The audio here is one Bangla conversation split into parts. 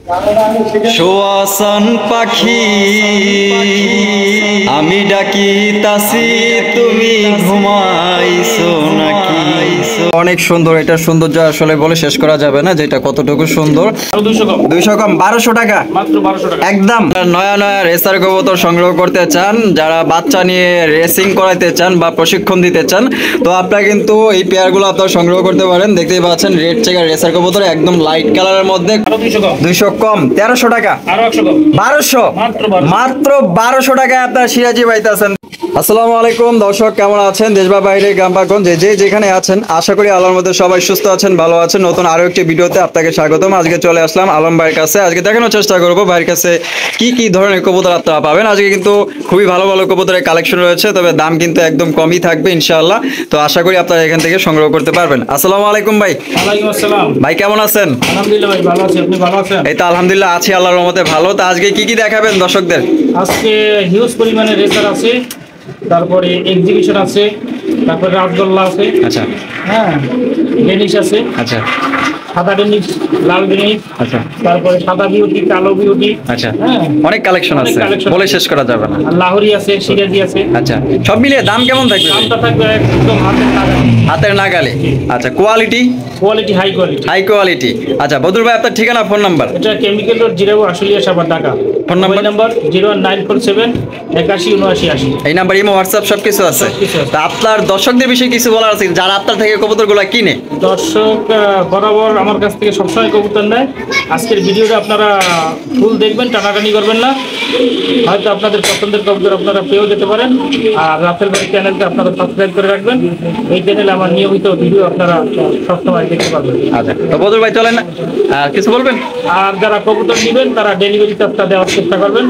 শোয়াসান পাখি আমি ডাকি তাসি তুমি ঘুমাইছো নাকি। অনেক সুন্দর, এটা সৌন্দর্য আসলে বলে শেষ করা যাবে না, যেটা কতটুকু সুন্দর। 200 কম 1200 টাকা মাত্র, 1200 টাকা একদম। নয়া নয়া রেসার কবুতর সংগ্রহ করতে চান, যারা বাচ্চা নিয়ে রেসিং করাইতে চান বা প্রশিক্ষণ দিতে চান, তো আপনারা কিন্তু এই পেয়ারগুলো আপনারা সংগ্রহ করতে পারেন। দেখতেই পাচ্ছেন রেড চেকার রেসার কবুতর, একদম লাইট কালারের মধ্যে। 200 কম 1300 টাকা, 1200 মাত্র 1200 টাকায় আপনার সিরাজি পাইতেছেন। আসসালামু আলাইকুম দর্শক, কেমন আছেন? দেশ বা বাইরে, গ্রাম বা গঞ্জে যে যেখানে আছেন, আশা করি আল্লাহর মধ্যে সবাই সুস্থ আছেন, ভালো আছেন। নতুন আরো একটি ভিডিওতে আপনাকে স্বাগতম। আজকে চলে আসলাম আলম ভাইয়ের কাছে। আজকে দেখানোর চেষ্টা করবো ভাইয়ের কাছে কি কি ধরনের কবুতর আপনারা পাবেন। আজকে কিন্তু খুবই ভালো ভালো কবুতরের কালেকশন রয়েছে, তবে দাম কিন্তু একদম কমই থাকবে ইনশাআল্লাহ। তো আশা করি আপনারা এখান থেকে সংগ্রহ করতে পারবেন। আসসালামু আলাইকুম ভাই। ওয়ালাইকুম আসসালাম ভাই, কেমন আছেন? আলহামদুলিল্লাহ ভাই, ভালো আছি। আপনি ভালো আছেন? এই তো আলহামদুলিল্লাহ আছি, আল্লাহর রহমতে ভালো। তো আজকে কি কি দেখাবেন দর্শকদের? আজকে হিউজ পরিমাণে রেসার আছে, তারপরে এক্সিবিশন আছে, তারপরে রাজগোল্লা আছে, আচ্ছা হ্যাঁ, ডেনিশ আছে, আচ্ছা সাদা ডেনিশ, লাল ডেনিশ, আচ্ছা তারপরে সাদা বিউটি, কালো বিউটি, আচ্ছা, হ্যাঁ, অনেক কালেকশন অনেক আছে, collection বলে আছে। শেষ করা যাবে না। আর লাহোরি আছে, সিরাজি আছে। আচ্ছা, সব মিলিয়ে দাম কেমন থাকবে? দামটা থাকবে একদম হাতের নাগালে। হাতের নাগালে। আচ্ছা, quality quality high quality. High quality. আচ্ছা বদরুল ভাই, আপনার ঠিকানা, ফোন নাম্বার? এটা chemical road, Zirabo, Ashulia, Savar, Dhaka. Phone number? Number 01947 81 79 80। এই নাম্বার, ইমো, হোয়াটসঅ্যাপ সবকিছু আছে। সবকিছু আছে। তা আপনার দর্শকদের বিষয়ে কিছু বলার আছে, যারা আপনার থেকে কবুতরগুলো কিনে? দর্শক বরাবর আমার কাছ থেকে সবসময় কবুতর নেয়। আজকের ভিডিওটা আপনারা ফুল দেখবেন, টানাটানি করবেন না। হয়তো আপনাদের পছন্দের কবুতর আপনারা পেয়েও যেতে পারেন। আর রাফেল ভাই চ্যানেলকে আপনারা সাবস্ক্রাইব করে রাখবেন। এই চ্যানেলে আমার নিয়মিত ভিডিও আপনারা সবসময় দেখতে পারবেন। আচ্ছা, তো বদরুল ভাই চলেন, আর কিছু বলবেন? আর যারা কবুতর নেবেন তারা ডেলিভারি চার্জটা দেওয়ার চেষ্টা করবেন।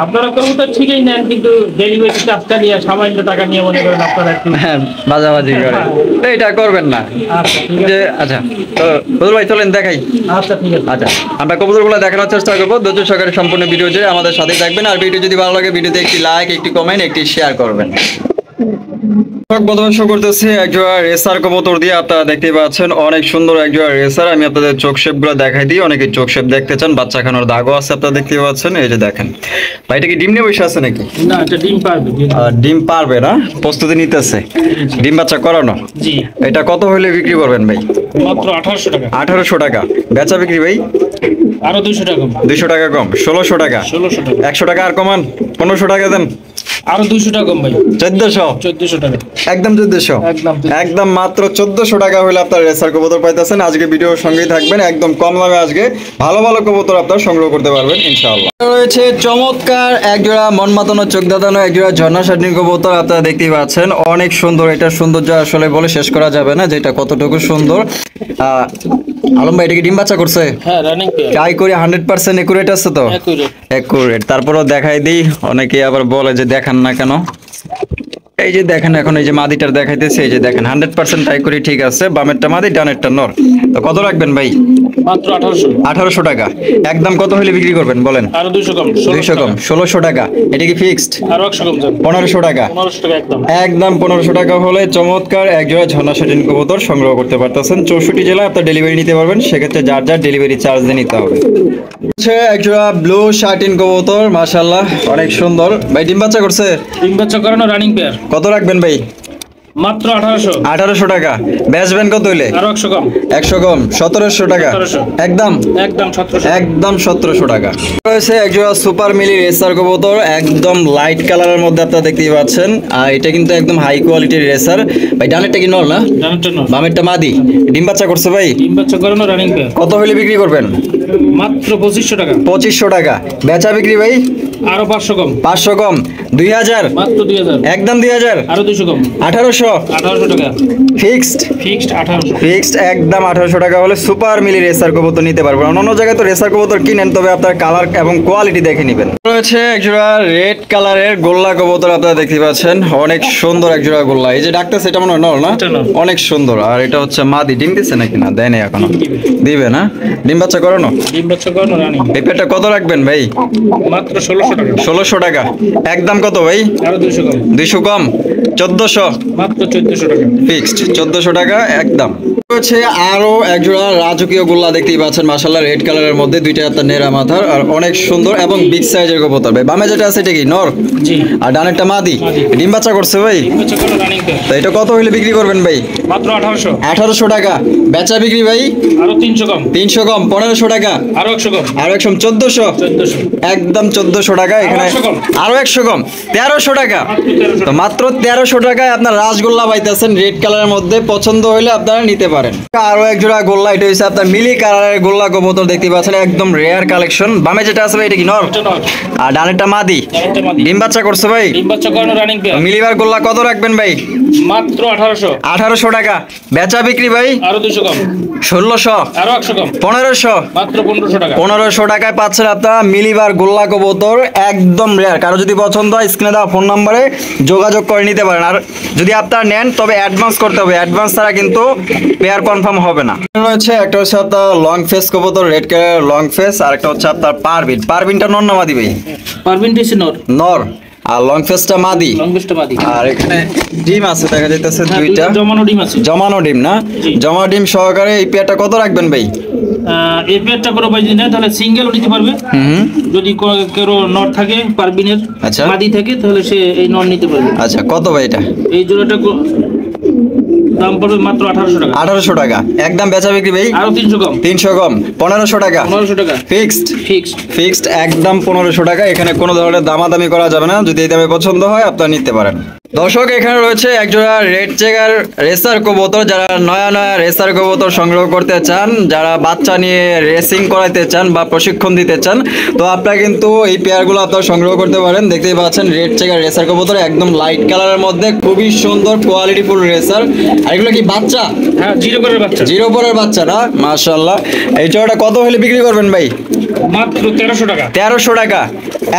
আপনারা কবুতর ঠিকই নেন, কিন্তু ডেলিভারি চার্জটা নিয়ে সামান্য টাকা নিয়ে মনে করেন আপনারা একটু হ্যাঁ, বাজাবাজি করে, তো এটা করবেন না। আচ্ছা ঠিক আছে। যে আচ্ছা, তো বদরুল ভাই চলেন দেখাই। আচ্ছা ঠিক আছে। আচ্ছা, আমরা কবুতরগুলো দেখানোর চেষ্টা করবো। ধৈর্য সহকারে সম্পূর্ণ ভিডিও যে আমাদের সাথে থাকবেন। আর ভিডিও যদি ভালো লাগে, ভিডিওতে একটি লাইক, একটি কমেন্ট, একটি শেয়ার করবেন। প্রদর্শন করতেছে একজোড়া রেসার কবুতর দিয়ে, আপনারা দেখতে পাচ্ছেন অনেক সুন্দর একজোড়া রেসার। আমি আপনাদের চোখ শেপ গুলো দেখাই দিই, অনেকে চোখ শেপ দেখতে চান, বাচ্চা খানোর দাগও আছে, আপনারা দেখতে পাচ্ছেন। এই যে দেখেন, ভাইটা কি ডিম নিয়ে বসে আছে নাকি? না, এটা ডিম পারবে। ডিম পারবে না, প্রস্তুতি নিতেছে, ডিম বাচ্চা করানো। জি। এটা কত হইলে বিক্রি করবেন ভাই? মাত্র 1800 টাকা। 1800 টাকা বেচা বিক্রি ভাই? আরো 200 টাকা। 200 টাকা কম, 1600 টাকা। 1600 টাকা। 100 টাকা আর কমান, 1500 টাকা দেন। আরো 200 টাকা কম ভাই। 1400। 1400 টাকা। একদম 1400। একদম মাত্র 1400 টাকা হলে আপনার রেসার কবুতর পাইতেছেন। আজকে ভিডিওর সঙ্গেই থাকবেন, একদম কম দামে আজকে ভালো ভালো কবুতর আপনারা সংগ্রহ করতে পারবেন ইনশাআল্লাহ। রয়েছে চমৎকার একজোড়া মন মাতানো, চোখ দাঁতানো একজোড়া ঝর্ণা শাটিন কবুতর, আপনারা দেখতেই পাচ্ছেন অনেক সুন্দর। এটার সৌন্দর্য আসলে বলে শেষ করা যাবে না, যেটা কতটুকু সুন্দর। আলম ভাই, এটা কি ডিম বাচ্চা করছে? হ্যাঁ, রানিং পেয়ার। ট্রাই করি 100% একুরেট আছে তো? একুরেট। তারপরও দেখাই দিই, অনেকে আবার বলে যে দেখান না কেন। এই যে দেখেন, এখন এই যে মাদিটার দেখাইতেছে, এই যে দেখেন 100% ট্রাই করি, ঠিক আছে। বামেরটা মাদি, ডানেরটা নর। তো কত রাখবেন ভাই? মাত্র 1800। 1800 টাকা। একদম কত হলে বিক্রি করবেন বলেন? আরো 200 কম। 200 কম, 1600 টাকা। এটা কি ফিক্সড? আরো 100 কম যাবে। 1500 টাকা। 1500 টাকা একদম। একদম 1500 টাকা হলে চমৎকার একজোড়া ঝর্ণা শাটিন কবুতর সংগ্রহ করতে পারতেছেন। 64 জেলায় আপনার ডেলিভারি নিতে পারবেন, সেক্ষেত্রে যার যার ডেলিভারি চার্জ দিয়ে নিতে হবে। একজোড়া ব্লু শাটিন কবুতর, মাশাআল্লাহ অনেক সুন্দর। ভাই ডিম বাচ্চা করছে? ডিম বাচ্চা করানো রানিং পেয়ার। কত রাখবেন ভাই? মাত্র 1800। 1800 টাকা। বেচবেন কত হইলে? আরো 100 কম। 100 কম, 1700 টাকা। 1700। একদম 1700। একদম 1700 টাকা। রয়েছে একজোড়া সুপার মিলি রেসার কবুতর, একদম লাইট কালারের মধ্যে, আপনারা দেখতেই পাচ্ছেন। আর এটা কিন্তু একদম হাই কোয়ালিটির রেসার। ভাই ডানেরটা কি নর না? জানার জন্য। বামেরটা মাদি। ডিম বাচ্চা করছে ভাই? ডিম বাচ্চা করানো রানিং পেয়ার। কত হইলে বিক্রি করবেন? মাত্র 2500 টাকা। 2500 টাকা। বেচা বিক্রি ভাই? আরো 500 কম। 500 কম, 2000। মাত্র 2000। একদম 2000। আরো 200 কম। 1800। 1800 টাকা। ফিক্সড? ফিক্সড 1800। ফিক্সড একদম 1800 টাকা হলে সুপার মিলি রেসার কবুতর নিতে পারবেন। অন্য জায়গায় তো রেসার কবুতর কিনেন, তবে আপনার কালার এবং কোয়ালিটি দেখে নেবেন। রয়েছে একজোড়া রেড কালারের গোল্লা কবুতর, আপনারা দেখতে পাচ্ছেন অনেক সুন্দর একজোড়া গোল্লা। এই যে ডাক্তার, সেটা মনে হয় নর না? অনেক সুন্দর। আর এটা হচ্ছে মাদি। ডিম দিচ্ছে নাকি না? দেয়নি এখনো, দিবে না? ডিম বাচ্চা করানো? ডিম বাচ্চা করানো রানিং। এই পেয়ারটা কত রাখবেন ভাই? মাত্র 1600 টাকা। 1600 টাকা। একদম কত ভাই? আরো 200 কম। 200 কম, 1400। মাত্র 1400 টাকা। ফিক্সড 1400 টাকা একদম। হচ্ছে আরো একজোড়া রাজকীয় গোল্লা দেখতেই পাচ্ছেন মাশাআল্লাহ, রেড কালারের মধ্যে দুইটা আপনার নেড়া মাথার আর অনেক সুন্দর এবং বিগ সাইজের কবুতর ভাই। বামে যেটা আছে এটা কি নর? জি। আর ডানেরটা মাদি। ডিম বাচ্চা করছে ভাই? ডিম বাচ্চা করে রানিং পেয়ার। তো এটা কত হইলে বিক্রি করবেন ভাই? মাত্র 1800। 1800 টাকা। বেচা বিক্রি ভাই? আরো 300 কম। 300 কম, 1500 টাকা। আরো 100 কম। আরো 1400। 1400। একদম 1400 টাকা। এখানে আরো 100 কম। আরো 100 কম, 1300 টাকা। মাত্র 1300। তো মাত্র 1300 টাকায় আপনার রাসগোল্লা পাইতেছেন রেড কালারের মধ্যে। পছন্দ হইলে আপনারা নিতে পারেন। আরো এক জোড়া গোল্লা, এটা হচ্ছে আপনার মিলি কালারের গোল্লা কবুতর দেখতে পাচ্ছেন, একদম রেয়ার কালেকশন। বামে যেটা আছে ভাই এটা কি নর? এটা নর। আর ডানেরটা মাদি। ডানেরটা মাদি। ডিম বাচ্চা করছে ভাই? ডিম বাচ্চা করানো রানিং পেয়ার। মিলিবার গোল্লা কত রাখবেন ভাই? মাত্র 1800। 1800 টাকা। বেচা বিক্রি ভাই? আরো 200 কম। 1600। আরো 100 কম। 1500। মাত্র 1500 টাকা। 1500 টাকায় পাচ্ছেন আপনারা মিলিবার গোল্লা কবুতর, একদম রেয়ার। কারো যদি পছন্দ হয় স্ক্রিনে দেওয়া ফোন নম্বরে যোগাযোগ করে নিতে পারেন। আর যদি আপনারা নেন তবে অ্যাডভান্স করতে হবে, অ্যাডভান্স ছাড়া কিন্তু পেয়ার কনফার্ম হবে না। রয়েছে একটা হচ্ছে আপনার লং ফেস কবুতর, রেড কালার লং ফেস, আর একটা হচ্ছে আপনার পারবিন। পারবিনটা নর না মাদি ভাই? পারবিন টিসি নর। নর। আর লং ফেসটা মাদি। লং বেস্টটা মাদি। আর এখানে ডিম আছে দেখা যাইতেছে হ্যাঁ, দুইটা। জমানো ডিম আছে। জমানো ডিম না? জি। জমা ডিম সহকারে এই পেয়ারটা কত রাখবেন ভাই? এই পেয়ারটা করে পাই না তাহলে সিঙ্গেলও নিতে পারবে। হুম। যদি কেউ নর থাকে পারবিনের আচ্ছা। মাদি থাকে তাহলে সে এই নর নিতে পারবে। আচ্ছা, কত ভাই এটা? এই জোড়াটা দাম পড়বে মাত্র 1800 টাকা। 1800 টাকা। একদম বেচা বিক্রি ভাই? আরো 300 কম। 300 কম, 1500 টাকা। 1500 টাকা ফিক্সড। ফিক্সড। ফিক্সড একদম 1500 টাকা। এখানে কোনো ধরনের দামাদামি করা যাবে না। যদি এই দামে পছন্দ হয় আপনারা নিতে পারেন। দর্শক, এখানে রয়েছে একজোড়া রেড চেকার রেসার কবুতর। যারা নয়া নয়া রেসার কবুতর সংগ্রহ করতে চান, যারা বাচ্চা নিয়ে রেসিং করাইতে চান বা প্রশিক্ষণ দিতে চান, তো আপনারা কিন্তু এই পেয়ারগুলো আপনারা সংগ্রহ করতে পারেন। দেখতেই পাচ্ছেন রেড চেকার রেসার কবুতর, একদম লাইট কালারের মধ্যে, খুবই সুন্দর কোয়ালিটিফুল রেসার। আর এগুলো কি বাচ্চা? হ্যাঁ, জিরো করে বাচ্চা। জিরো পরের বাচ্চা না? মাশাআল্লাহ। এই জোড়াটা কত হলে বিক্রি করবেন ভাই? মাত্র 1300 টাকা। 1300 টাকা।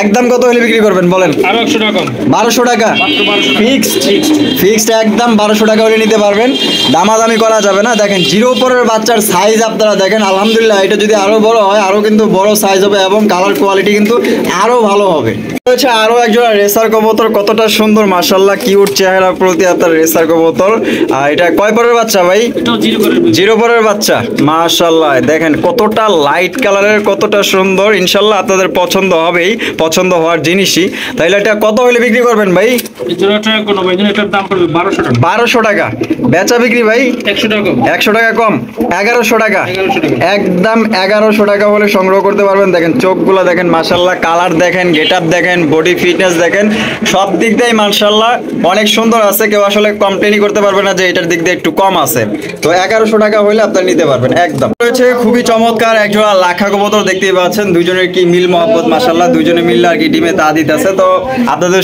একদম কত হলে বিক্রি করবেন বলেন? আরো 100 টাকা কম। 1200 টাকা। মাত্র 1200 টাকা। ফিক্সড। ফিক্সড। ফিক্সড একদম 1200 টাকা হলে নিতে পারবেন। দামাদামি করা যাবে না। দেখেন জিরো পরের বাচ্চার সাইজ আপনারা দেখেন, আলহামদুলিল্লাহ এটা যদি আরো বড় হয় আরো কিন্তু বড় সাইজ হবে এবং কালার কোয়ালিটি কিন্তু আরো ভালো হবে। হচ্ছে আরো একজোড়া রেসার কবুতর, কতটা সুন্দর মাশাআল্লাহ, কিউট চেহারা প্রতি আপনার রেসার কবুতর। আর এটা কয় পরের বাচ্চা ভাই? এটাও জিরো করে। জিরো পরের বাচ্চা। মাশাআল্লাহ দেখেন কতটা লাইট কালারের, কতটা সুন্দর। ইনশাআল্লাহ আপনাদের পছন্দ হবেই, পছন্দ হওয়ার জিনিসই। তাইলে এটা কত হলে বিক্রি করবেন ভাই? এই জোড়াটা কোনো ভাই না, এটার দাম পড়বে 1200 টাকা। 1200 টাকা। বেচা বিক্রি ভাই? 100 টাকা কম। 100 টাকা কম, 1100 টাকা। 1100 টাকা। একদম 1100 টাকা হলে সংগ্রহ করতে পারবেন। দেখেন চোখগুলো দেখেন মাশাআল্লাহ, কালার দেখেন, গেটআপ দেখেন, বডি ফিটনেস দেখেন, সব দিক দিয়ে মাশাআল্লাহ অনেক সুন্দর আছে। কেউ আসলে কমপ্লেনই করতে পারবে না যে এটার দিক দিয়ে একটু কম আছে। তো 1100 টাকা হলে আপনারা নিতে পারবেন একদম। রয়েছে খুবই চমৎকার একজোড়া লাখা কবুতর, দেখতেই পাচ্ছেন দুইজনের কি মিল মহব্বত মাশাআল্লাহ, দুইজনে মিললে আর কি ডিমে তা দিতেছে। তো আপনাদের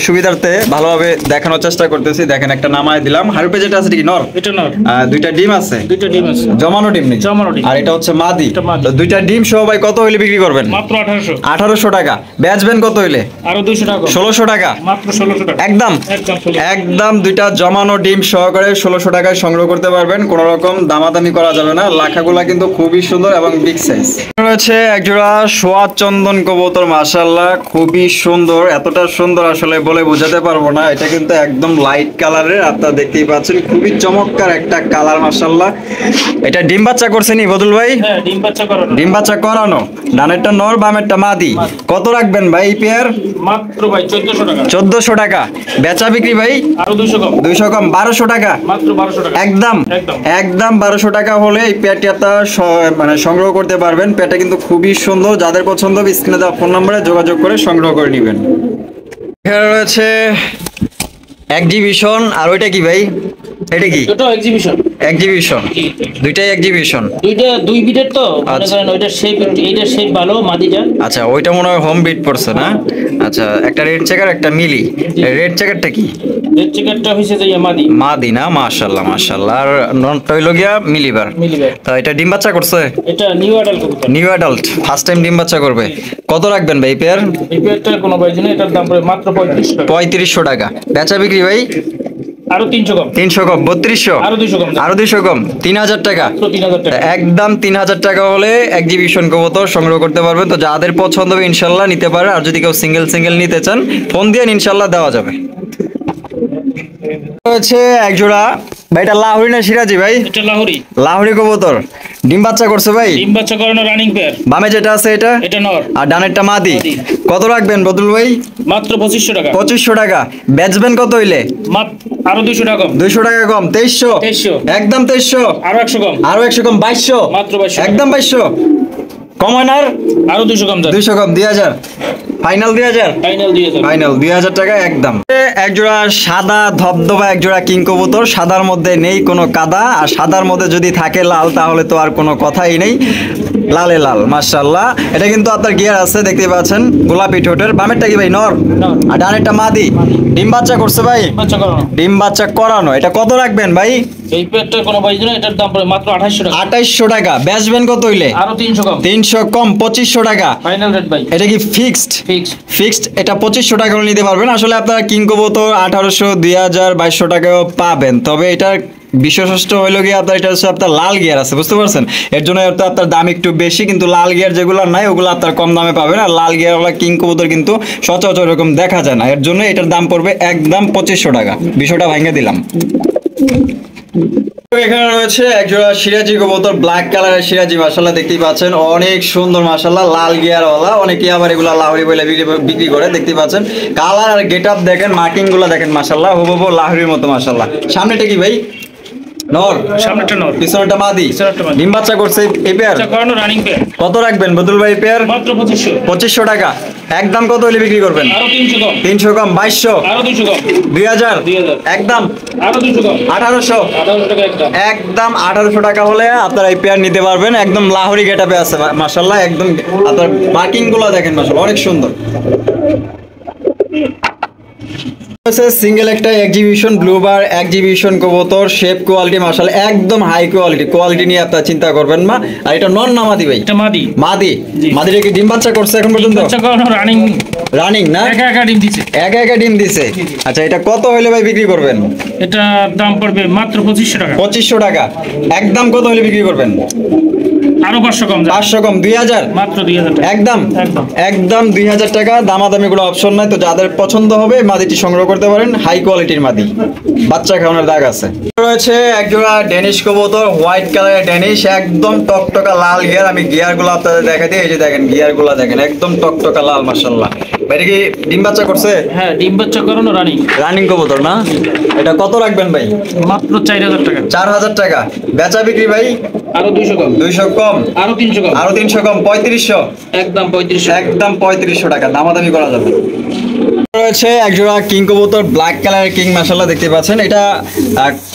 সুবিধার্থে ভালোভাবে দেখানোর চেষ্টা করতেছি। দেখেন একটা নামায় দিলাম। হারুপে যেটা আছে কি নর? এটা নর। দুইটা ডিম আছে। দুইটা ডিম আছে। জমানো ডিম নেই? জমানো ডিম। আর এটা হচ্ছে মাদি। এটা মাদি। তো দুইটা ডিম সহ ভাই কত হইলে বিক্রি করবেন? মাত্র 1800। 1800 টাকা। বেচবেন কত হইলে? আরো 200 টাকা কম। 1600 টাকা। মাত্র 1600 টাকা। একদম একদম 1600। একদম দুইটা জমানো ডিম সহকারে 1600 টাকায় সংগ্রহ করতে পারবেন। কোনো রকম দামাদামি করা যাবে না। লাখাগুলা কিন্তু খুবই সুন্দর এবং বিগ সাইজ। রয়েছে একজোড়া সোয়াদ চন্দন কবুতর, মাশাআল্লাহ খুবই সুন্দর। এতটা সুন্দর আসলে বলে বোঝাতে পারবো না। এটা কিন্তু একদম লাইট কালারের, আপনারা দেখতেই পাচ্ছেন, খুবই চমৎকার একটা কালার মাশাআল্লাহ। এটা ডিম বাচ্চা করছে নি বদুল ভাই? হ্যাঁ, ডিম বাচ্চা করানো। ডিম বাচ্চা করানো। ডানেরটা নর, বামেরটা মাদি। কত রাখবেন ভাই এই পেয়ার? মাত্র ভাই 1400 টাকা। 1400 টাকা। বেচা বিক্রি ভাই? আরো 200 কম। 200 কম, 1200 টাকা। মাত্র 1200 টাকা। একদম একদম। একদম 1200 টাকা হলে এই পেয়ারটি আপনারা মানে সংগ্রহ করতে পারবেন। পেয়ারটা কিন্তু খুবই সুন্দর। যাদের পছন্দ হবে স্ক্রিনে দেওয়া ফোন নম্বরে যোগাযোগ করে সংগ্রহ করে নেবেন। এখানে রয়েছে এক্সিবিশন। আর ওইটা কি ভাই? এটা কি? এটাও এক্সিবিশন। এক্সিবিশন। দুইটাই এক্সিবিশন। দুইটা দুই বিটের তো মনে আচ্ছা। করেন ওইটা শেপ, এইটার শেপ ভালো মাদিটা। আচ্ছা, ওইটা মনে হয় হোম বিট পড়ছে না? আচ্ছা, একটা রেড চেকার একটা মিলি। রেড চেকারটা কি? রেড চেকারটা হইছে যে মাদি। মাদি না? মাশাআল্লাহ মাশাআল্লাহ। আর ননটা হইলো গিয়া মিলিবার। মিলিবার। তো এটা ডিম বাচ্চা করছে? এটা নিউ অ্যাডাল্ট কবুতর। নিউ অ্যাডাল্ট, ফার্স্ট টাইম ডিম বাচ্চা করবে। কত রাখবেন ভাই পেয়ার? এই পেয়ারটার কোনো ভাই জন্য এটার দাম পড়ে মাত্র 3500 টাকা। 3500 টাকা। বেচা বিক্রি ভাই? আরো 300 কম। 300 কম, 3200। আরো 200 কম। আরো 200 কম, 3000 টাকা। মাত্র 3000 টাকা। একদম 3000 টাকা হলে এক্সিবিশন কবুতর সংগ্রহ করতে পারবেন। তো যাদের পছন্দ হবে ইনশাল্লাহ নিতে পারে। আর যদি কেউ সিঙ্গেল নিতে চান ফোন দিয়ে ইনশাল্লাহ দেওয়া যাবে। হচ্ছে একজোড়া ভাই এটা লাহোরি না সিরাজি ভাই? এটা লাহোরি। লাহোরি কবুতর ডিম বাচ্চা করছে ভাই? ডিম বাচ্চা করানো রানিং পেয়ার। বামে যেটা আছে এটা এটা নর আর ডানেরটা মাদি। মাদি। কত রাখবেন বদরুল ভাই? মাত্র 2500 টাকা। 2500 টাকা। বেচবেন কত হইলে? আরো 200 টাকা কম। 200 টাকা কম। 2300। 2300 একদম 2300। আরো 100 কম। আরো 100 কম। 2200। মাত্র 2200 একদম 2200। কম হয় না আর? আরো 200 কম যান। 200 কম। 2000 ফাইনাল। 2000 ফাইনাল দিয়ে যান। ফাইনাল 2000 টাকা একদম। একজোড়া সাদা ধবধবা একজোড়া কিং কবুতর, সাদার মধ্যে নেই কোনো কাদা, আর সাদার মধ্যে যদি থাকে লাল তাহলে তো আর কোনো কথাই নেই। লালে লাল মাশাআল্লাহ। এটা কিন্তু আপনার গিয়ার আছে দেখতে পাচ্ছেন, গোলাপি ঠোঁটের। বামেরটা কি ভাই? নর। নর। আর ডানেরটা মাদি। ডিম বাচ্চা করছে ভাই? বাচ্চা করানো। ডিম বাচ্চা করানো। এটা কত রাখবেন ভাই? এই পেয়ারটার কোনো প্রাইস না, এটার দাম পড়ে মাত্র 2800 টাকা। 2800 টাকা। বেচবেন কত হইলে? আরো 300 কম। 300 কম। 2500 টাকা। ফাইনাল রেট ভাই। এটা কি ফিক্সড? ফিক্স। ফিক্সড। এটা 2500 টাকা হলে নিতে পারবেন। আসলে আপনারা কিং কবুতর 1800, 2000, 2200 টাকাও পাবেন। তবে এটার বিশেষত্ব হইলো গিয়ে আপনার এটা হচ্ছে আপনার লাল গিয়ার আছে, বুঝতে পারছেন? এর জন্য তো আপনার দাম একটু বেশি, কিন্তু লাল গিয়ার যেগুলো নাই ওগুলো আপনার কম দামে পাবেন। আর লাল গিয়ারওয়ালা কিং কবুতর কিন্তু সচরাচর এরকম দেখা যায় না, এর জন্য এটার দাম পড়বে একদম 2500 টাকা। বিষয়টা ভাঙে দিলাম। এখানে রয়েছে একজোড়া সিরাজি কবুতর, ব্ল্যাক কালারের সিরাজি। মাশাআল্লাহ দেখতেই পাচ্ছেন অনেক সুন্দর মাশাআল্লাহ, লাল গিয়ারওয়ালা। অনেকে আবার এগুলা লাহোরি বলে বিক্রি করে, দেখতে পাচ্ছেন। কালার আর গেটআপ দেখেন, মার্কিং গুলা দেখেন মাশাআল্লাহ, হুবহু লাহোরির মতো মাশাআল্লাহ। সামনেটা কি ভাই? নর। সামনেটা নর, পিছনেরটা মাদি। পিছনেরটা মাদি। ডিম বাচ্চা করছে এই পেয়ার? বাচ্চা করানো রানিং পেয়ার। কত রাখবেন বদরুল ভাই পেয়ার? মাত্র 2500। 2500 টাকা। একদম কত হলে বিক্রি করবেন? আরো 300 কম। 300 কম। 2200। আরো 200 কম। 2000। 2000। একদম আরো 200 কম। 1800। 1800 টাকা একদম। একদম 1800 টাকা হলে আপনারা এই পেয়ার নিতে পারবেন। একদম লাহোরি গেটআপে আছে মাশাআল্লাহ। একদম আপনার মার্কিং গুলো দেখেন মাশাআল্লাহ, অনেক সুন্দর। সিঙ্গেল একটা এক্সিবিশন ব্লুবার এক্সিবিশন কবুতর, শেপ কোয়ালিটি মাশাআল্লাহ একদম হাই কোয়ালিটি নিয়ে আপনারা চিন্তা করবেন না। আর এটা নন না মাদি ভাই? এটা মাদি। মাদি। জি। মাদিটা কি ডিম বাচ্চা করছে এখন পর্যন্ত? বাচ্চা করানো রানিং। রানিং না? একা একা ডিম দিছে। একা একা ডিম দিছে। আচ্ছা, এটা কত হলে ভাই বিক্রি করবেন? এটা দাম পড়বে মাত্র 2500 টাকা। 2500 টাকা। একদম কত হলে বিক্রি করবেন? আরো 500 কম যান। 500 কম। 2000। মাত্র 2000 টাকা। একদম একদম। একদম 2000 টাকা। দামাদামি কোনো অপশন নাই। তো যাদের পছন্দ হবে মাদিটি সংগ্রহ করতে পারেন, হাই কোয়ালিটির মাদি, বাচ্চা খাওয়ানোর দাগ আছে। রয়েছে একজোড়া ডেনিশ কবুতর, হোয়াইট কালারের ডেনিশ, একদম টকটকা লাল গিয়ার। আমি গিয়ার গুলো আপনাদের দেখা দিই। এই যে দেখেন গিয়ার গুলো দেখেন, একদম টকটকা লাল মাশাআল্লাহ। এটা কি ডিম বাচ্চা করছে? হ্যাঁ, ডিম বাচ্চা করানো রানিং। রানিং কবুতর না? এটা কত রাখবেন ভাই? মাত্র 4000 টাকা। 4000 টাকা। বেচা বিক্রি ভাই? আরো 200 কম। 200 কম। আরো 300 কম। আরো 300 কম। 3500। একদম 3500। একদম 3500 টাকা। দামাদামি করা যাবে। রয়েছে একজোড়া কিং কবুতর, ব্ল্যাক কালারের কিং মাশাআল্লাহ দেখতে পাচ্ছেন। এটা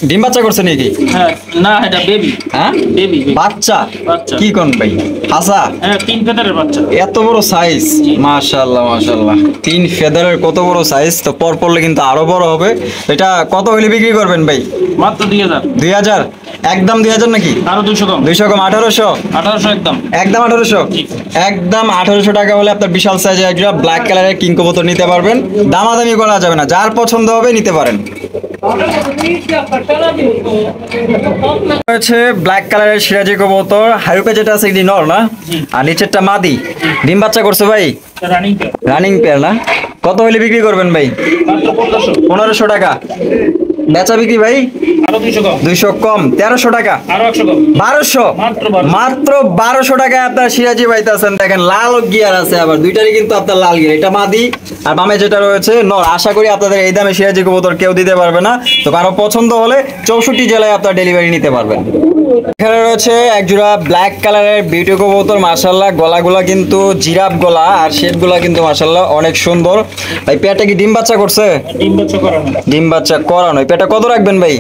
ডিম বাচ্চা করছে নাকি? হ্যাঁ, না এটা বেবি। হ্যাঁ বেবি। বাচ্চা। বাচ্চা। কি কোন ভাই? হাসা। হ্যাঁ, 3 ফেদারের বাচ্চা। এত বড় সাইজ মাশাআল্লাহ মাশাআল্লাহ। 3 ফেদারের কত বড় সাইজ, তো পর পড়লে কিন্তু আরো বড় হবে। এটা কত হইলে বিক্রি করবেন ভাই? মাত্র 2000। 2000। একদম 2000 নাকি? আরো 200 কম। 200 কম। 1800। 1800 একদম। একদম 1800। জি। একদম 1800 টাকা হলে আপনার বিশাল সাইজের একটা ব্ল্যাক কালারের কিং কবুতর নিতে পারবেন। দামাদামি করা যাবে না, যার পছন্দ হবে নিতে পারেন। রয়েছে ব্ল্যাক কালারের সিরাজি কবুতর, হাইপে যেটা আছে এটি নর না? জি। আর নিচেরটা মাদি। ডিম বাচ্চা করছে ভাই? Running pair. রানিং পেয়ার না? কত হলে বিক্রি করবেন ভাই? মাত্র 1500। 1500 টাকা। বেচা বিক্রি ভাই? আরো 200 কম। 200 কম। 1300 টাকা। আরো 100 কম। 1200। মাত্র 1200। মাত্র 1200 টাকায় আপনার সিরাজি পাইতেছেন। দেখেন লাল গিয়ার আছে, আবার দুইটারই কিন্তু আপনার লাল গিয়ার। এটা মাদি আর বামে যেটা রয়েছে নর। আশা করি আপনাদের এই দামে সিরাজি কবুতর কেউ দিতে পারবে না। তো কারো পছন্দ হলে 64 জেলায় আপনার ডেলিভারি নিতে পারবেন। এখানে রয়েছে একজোড়া ব্ল্যাক কালারের বিউটি কবুতর মাশাআল্লাহ। গলাগুলা কিন্তু জিরাফ গলা, আর শেপগুলা কিন্তু মাশাআল্লাহ অনেক সুন্দর। ভাই পেয়ারটা কি ডিম বাচ্চা করছে? ডিম বাচ্চা করানো। ডিম বাচ্চা করানো। এই পেয়ারটা কত রাখবেন ভাই?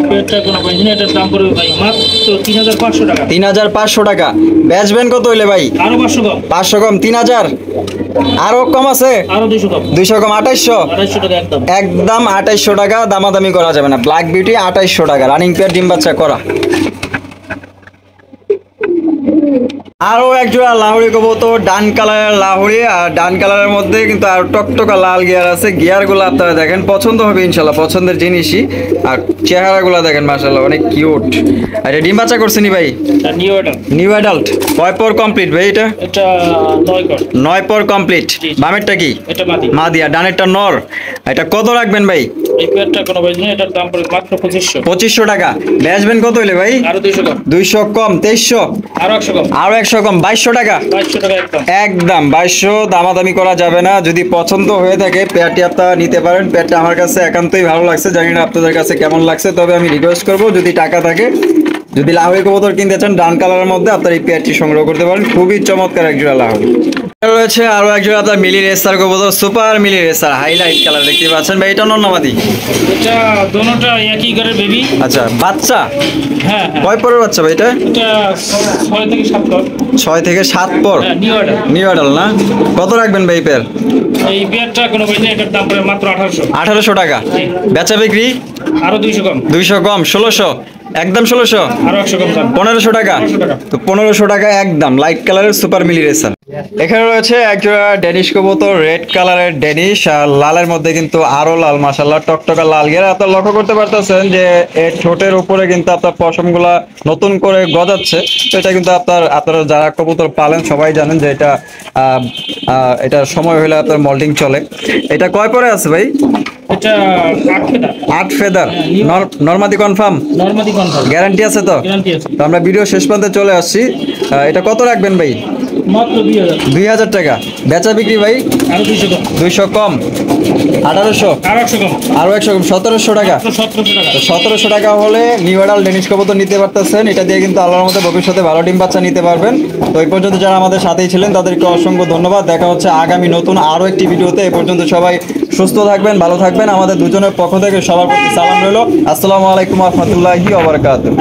পেয়ারটা কোনো প্রাইস না, এটার দাম পড়বে ভাই মাত্র 3500 টাকা। 3500 টাকা। বেচবেন কত হইলে ভাই? আরো 500 কম। 500 কম। 3000। আরো কম আছে? আরো 200 কম। 200 কম। 2800। 2800 টাকা একদম। একদম 2800 টাকা। দামাদামি করা যাবে না। ব্ল্যাক বিউটি 2800 টাকা, রানিং পেয়ার, ডিম বাচ্চা করা। আরো একজোড়া লাহোরি কবুতর, ডান কালারের লাহোরি। আর ডান কালারের মধ্যে কিন্তু আর টকটকা লাল গিয়ার আছে। গিয়ারগুলো আপনারা দেখেন, পছন্দ হবে ইনশাল্লাহ, পছন্দের জিনিসই। আর চেহারাগুলো দেখেন মাশাআল্লাহ অনেক কিউট। আর এটা ডিম বাচ্চা করছে নি ভাই? এটা নিউ এটা। New adult. কয় পর কমপ্লিট ভাই এটা? এটা 9 কর। 9 পর কমপ্লিট। জি। বামেরটা কি? এটা মাদি। মাদি আর ডানেরটা নর। এটা কত রাখবেন ভাই? এই পেয়ারটা কোনো বাইজ নেই, এটার দাম পড়ে মাত্র 2500। 2500 টাকা। বেচবেন কত হইলে ভাই? আরো 200 কম। 200 কম 2300, আরো 100 কম। আরো 100 কম 2200 টাকা। 2200 টাকা একদম। একদম 2200, দামাদামি করা যাবে না। যদি পছন্দ হয়ে থাকে পেয়ারটি আপনারা নিতে পারেন। পেয়ারটা আমার কাছে একান্তই ভালো লাগছে, জানি না আপনাদের কাছে কেমন লাগছে, তবে আমি রিকোয়েস্ট করব যদি টাকা থাকে, যদি লাহোরি কবুতর কিনতে চান ডান কালারের মধ্যে আপনার এই পেয়ারটি সংগ্রহ করতে পারেন। খুবই চমৎকার একজোড়া লাহোরি। রয়েছে আরো একজোড়া আপনার মিলি রেসার কবুতর, সুপার মিলি রেসার, হাইলাইট কালার দেখতে পাচ্ছেন ভাই। এটা নন্নাবাদী? এটা দোনোটা একই ঘরের বেবি। আচ্ছা, বাচ্চা হ্যাঁ হ্যাঁ। কয় পরের বাচ্চা ভাই এটা? এটা 6 থেকে 7 পর। 6 থেকে 7 পর। হ্যাঁ, নিউ অর্ডার। নিউ অ্যাডাল না? কত রাখবেন ভাই পেয়ার? এই পেয়ারটা কোনো বাইজ নেই, এটার দাম পড়ে মাত্র 1800। 1800 টাকা। বেচা বিক্রি? আরো 200 কম। 200 কম 1600, একদম 1600। আরো 100 কম দাম। 1500 টাকা। 1500 টাকা। তো 1500 টাকা একদম লাইট কালারের সুপার মিলি রেসার। এখানে রয়েছে একজোড়া ডেনিশ কবুতর, রেড কালারের ডেনিশ, আর লালের মধ্যে কিন্তু আরো লাল, মাশাআল্লাহ টকটকা লাল গের। আপনারা লক্ষ্য করতে পারতেছেন যে এর ঠোঁটের উপরে কিন্তু আপনার পশমগুলা নতুন করে গজাচ্ছে। তো এটা কিন্তু আপনারা যারা কবুতর পালেন সবাই জানেন যে এটা সময় হলে আপনার মল্টিং চলে। এটা কয় পরে আছে ভাই? এটা 8 ফেদার। 8 ফেদার। নরমাদি কনফার্ম? নরমাদি কনফার্ম। গ্যারান্টি আছে তো? গ্যারান্টি আছে। তো আমরা ভিডিও শেষ প্রান্তে চলে আসছি। এটা কত রাখবেন ভাই? মাত্র 2000। 2000 টাকা। বেচা বিক্রি ভাই? আরো 200 কম। 200 কম 1800, আরো 100 কম। আরো 100 কম 1700 টাকা। মাত্র 1700 টাকা। তো 1700 টাকা হলে নিউ অ্যাডাল ডেনিশ কবুতর নিতে পারতেছেন। এটা দিয়ে কিন্তু আল্লাহর মধ্যে ভবিষ্যতে ভালো ডিম বাচ্চা নিতে পারবেন। তো এই পর্যন্ত যারা আমাদের সাথেই ছিলেন তাদেরকে অসংখ্য ধন্যবাদ। দেখা হচ্ছে আগামী নতুন আরো একটি ভিডিওতে। এই পর্যন্ত সবাই সুস্থ থাকবেন, ভালো থাকবেন। আমাদের দুজনের পক্ষ থেকে সবার প্রতি সালাম রইল। আসসালামু আলাইকুম ওয়া রাহমাতুল্লাহি ওয়া বারাকাতুহু।